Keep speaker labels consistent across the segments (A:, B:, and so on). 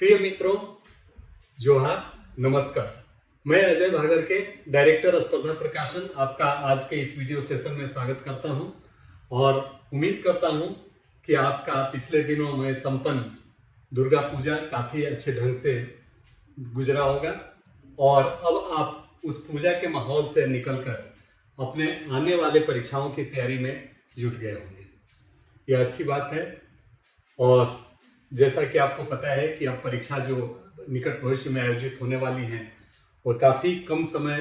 A: प्रिय मित्रों, जोहार, नमस्कार। मैं अजय भागर के डायरेक्टर स्पर्धा प्रकाशन आपका आज के इस वीडियो सेशन में स्वागत करता हूं और उम्मीद करता हूं कि आपका पिछले दिनों में संपन्न दुर्गा पूजा काफ़ी अच्छे ढंग से गुजरा होगा और अब आप उस पूजा के माहौल से निकलकर अपने आने वाले परीक्षाओं की तैयारी में जुट गए होंगे। यह अच्छी बात है और जैसा कि आपको पता है कि अब परीक्षा जो निकट भविष्य में आयोजित होने वाली हैं और काफ़ी कम समय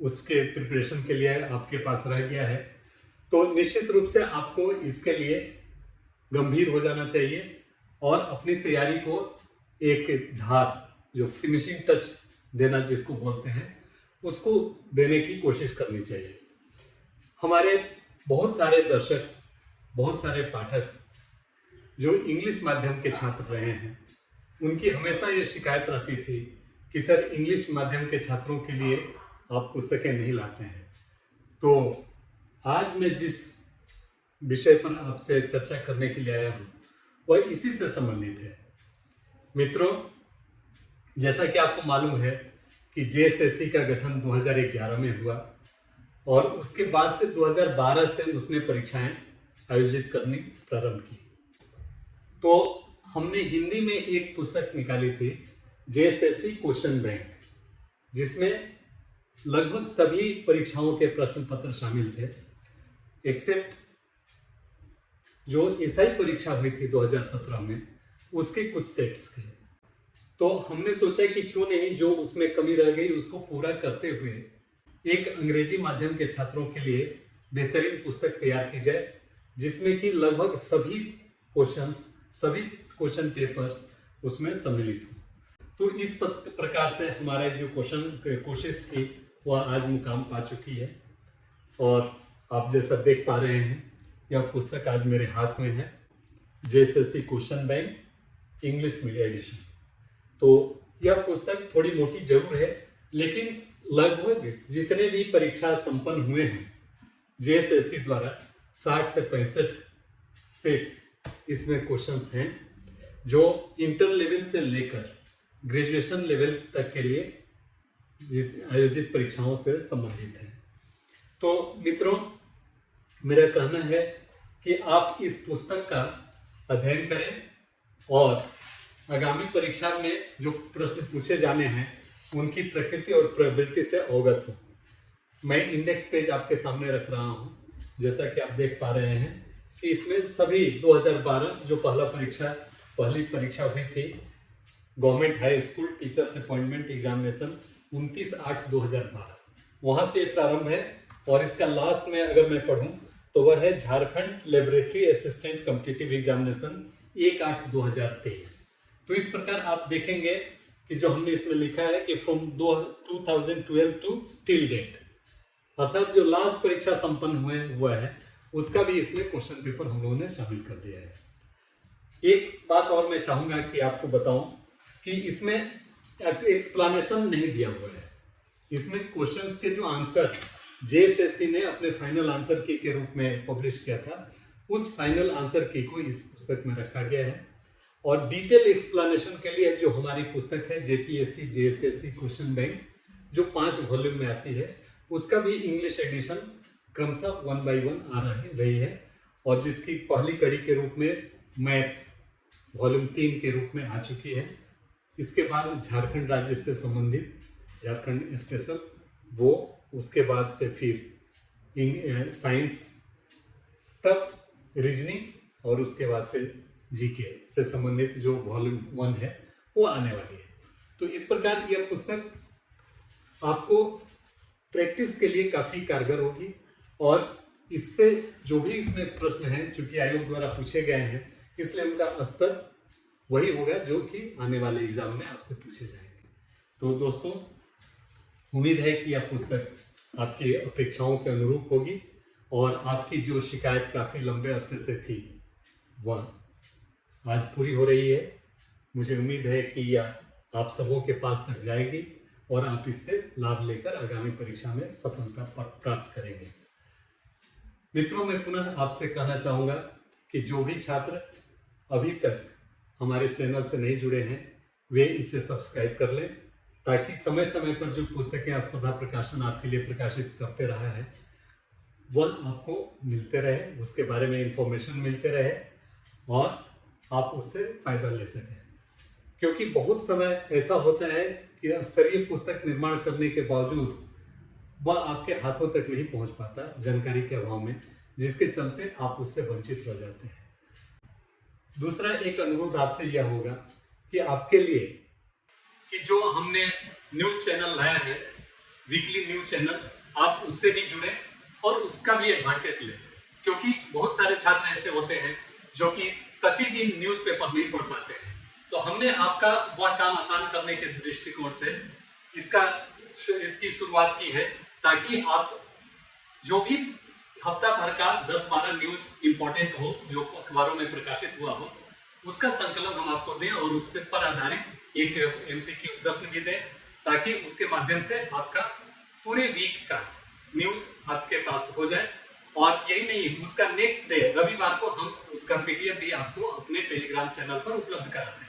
A: उसके प्रिपरेशन के लिए आपके पास रह गया है, तो निश्चित रूप से आपको इसके लिए गंभीर हो जाना चाहिए और अपनी तैयारी को एक धार, जो फिनिशिंग टच देना जिसको बोलते हैं, उसको देने की कोशिश करनी चाहिए। हमारे बहुत सारे दर्शक, बहुत सारे पाठक जो इंग्लिश माध्यम के छात्र रहे हैं, उनकी हमेशा ये शिकायत रहती थी कि सर इंग्लिश माध्यम के छात्रों के लिए आप पुस्तकें नहीं लाते हैं। तो आज मैं जिस विषय पर आपसे चर्चा करने के लिए आया हूँ वह इसी से संबंधित है। मित्रों, जैसा कि आपको मालूम है कि जेएसएससी का गठन 2011 में हुआ और उसके बाद से 2012 से उसने परीक्षाएं आयोजित करनी प्रारंभ की। तो हमने हिंदी में एक पुस्तक निकाली थी, जेएसएससी क्वेश्चन बैंक, जिसमें लगभग सभी परीक्षाओं के प्रश्न पत्र शामिल थे, एक्सेप्ट जो एसआई परीक्षा हुई थी 2017 में, उसके कुछ सेट्स थे। तो हमने सोचा कि क्यों नहीं जो उसमें कमी रह गई उसको पूरा करते हुए एक अंग्रेजी माध्यम के छात्रों के लिए बेहतरीन पुस्तक तैयार की जाए, जिसमें कि लगभग सभी क्वेश्चन पेपर्स उसमें सम्मिलित हो। तो इस प्रकार से हमारे जो कोशिश थी वह आज मुकाम पा चुकी है और आप जैसा देख पा रहे हैं यह पुस्तक आज मेरे हाथ में है, JSSC question bank English medium edition. तो यह पुस्तक थोड़ी मोटी जरूर है, लेकिन लगभग जितने भी परीक्षा संपन्न हुए हैं जेएसएससी द्वारा 60 से 65 सेट्स इसमें क्वेश्चंस हैं जो इंटर लेवल से लेकर ग्रेजुएशन लेवल तक के लिए आयोजित परीक्षाओं से संबंधित है। तो मित्रों, मेरा कहना है कि आप इस पुस्तक का अध्ययन करें और आगामी परीक्षा में जो प्रश्न पूछे जाने हैं उनकी प्रकृति और प्रवृत्ति से अवगत हो। मैं इंडेक्स पेज आपके सामने रख रहा हूं, जैसा कि आप देख पा रहे हैं कि इसमें सभी 2012 जो पहली परीक्षा हुई थी, government high school teachers appointment examination 29/8/2012, वहाँ से प्रारंभ है और इसका लास्ट में अगर मैं पढ़ूँ तो वह है Jharkhand laboratory assistant competitive examination 1/8/2023। तो इस प्रकार आप देखेंगे कि जो हमने इसमें लिखा है कि फ्रॉम 2012 टू टिल डेट, अर्थात जो लास्ट परीक्षा संपन्न हुआ है उसका भी इसमें क्वेश्चन पेपर हम लोगों ने शामिल कर दिया है। एक बात और मैं चाहूंगा कि आपको बताऊं कि इसमें एक्सप्लेनेशन नहीं दिया हुआ है। इसमें क्वेश्चंस के जो आंसर जेएसएससी ने अपने फाइनल आंसर की के रूप में पब्लिश किया था, उस फाइनल आंसर की को इस पुस्तक में रखा गया है। और डिटेल एक्सप्लेनेशन के लिए जो हमारी पुस्तक है जेपीएससी जेएसएससी क्वेश्चन बैंक, जो 5 वॉल्यूम में आती है, उसका भी इंग्लिश एडिशन क्रमशः 1 by 1 आ रही है और जिसकी पहली कड़ी के रूप में मैथ्स वॉल्यूम 3 के रूप में आ चुकी है। इसके बाद झारखंड राज्य से संबंधित झारखंड स्पेशल, वो उसके बाद से फिर साइंस, तब रीजनिंग और उसके बाद से जीके से संबंधित जो वॉल्यूम 1 है वो आने वाली है। तो इस प्रकार यह पुस्तक आपको प्रैक्टिस के लिए काफ़ी कारगर होगी और इससे जो भी इसमें प्रश्न हैं, चूंकि आयोग द्वारा पूछे गए हैं, इसलिए उनका स्तर वही होगा जो कि आने वाले एग्जाम में आपसे पूछे जाएंगे। तो दोस्तों, उम्मीद है कि यह पुस्तक आपकी अपेक्षाओं के अनुरूप होगी और आपकी जो शिकायत काफ़ी लंबे अरसे से थी वह आज पूरी हो रही है। मुझे उम्मीद है कि यह आप सबों के पास तक जाएगी और आप इससे लाभ लेकर आगामी परीक्षा में सफलता प्राप्त करेंगे। मित्रों, मैं पुनः आपसे कहना चाहूँगा कि जो भी छात्र अभी तक हमारे चैनल से नहीं जुड़े हैं, वे इसे सब्सक्राइब कर लें, ताकि समय समय पर जो पुस्तकें स्पर्धा प्रकाशन आपके लिए प्रकाशित करते रहा है वह आपको मिलते रहे, उसके बारे में इंफॉर्मेशन मिलते रहे और आप उससे फ़ायदा ले सकें। क्योंकि बहुत समय ऐसा होता है कि स्तरीय पुस्तक निर्माण करने के बावजूद वह आपके हाथों तक नहीं पहुंच पाता जानकारी के अभाव में, जिसके चलते आप उससे वंचित रह जाते हैं। दूसरा एक अनुरोध आपसे यह होगा कि आपके लिए कि जो हमने न्यूज़ चैनल लाया है, वीकली न्यूज़ चैनल, आप उससे भी जुड़े और उसका भी एडवांटेज लें। क्योंकि बहुत सारे छात्र ऐसे होते हैं जो कि प्रतिदिन न्यूज़पेपर नहीं पढ़ पाते हैं। तो हमने आपका वह काम आसान करने के दृष्टिकोण से इसकी शुरुआत की है, ताकि आप जो भी हफ्ता भर का 10-12 न्यूज़ इंपॉर्टेंट हो, जो अखबारों में प्रकाशित हुआ हो, उसका संकलन हम आपको दें और उस पर आधारित एक एमसीक्यू प्रश्न भी दें, ताकि उसके माध्यम से आपका पूरे वीक का न्यूज़ आपके पास हो जाए। और यही नहीं, उसका नेक्स्ट डे रविवार को हम उसका पीडीएफ भी आपको अपने टेलीग्राम चैनल पर उपलब्ध कराते हैं,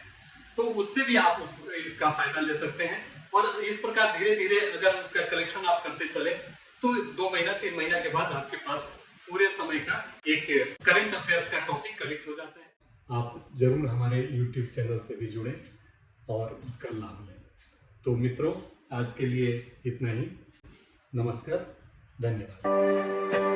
A: तो उससे भी आप इसका फायदा ले सकते हैं। और इस प्रकार धीरे धीरे अगर उसका कलेक्शन आप करते चले तो 2 महीना 3 महीना के बाद आपके पास पूरे समय का एक करंट अफेयर्स का टॉपिक कलेक्ट हो जाता है। आप जरूर हमारे YouTube चैनल से भी जुड़ें और उसका लाभ लें। तो मित्रों, आज के लिए इतना ही। नमस्कार, धन्यवाद।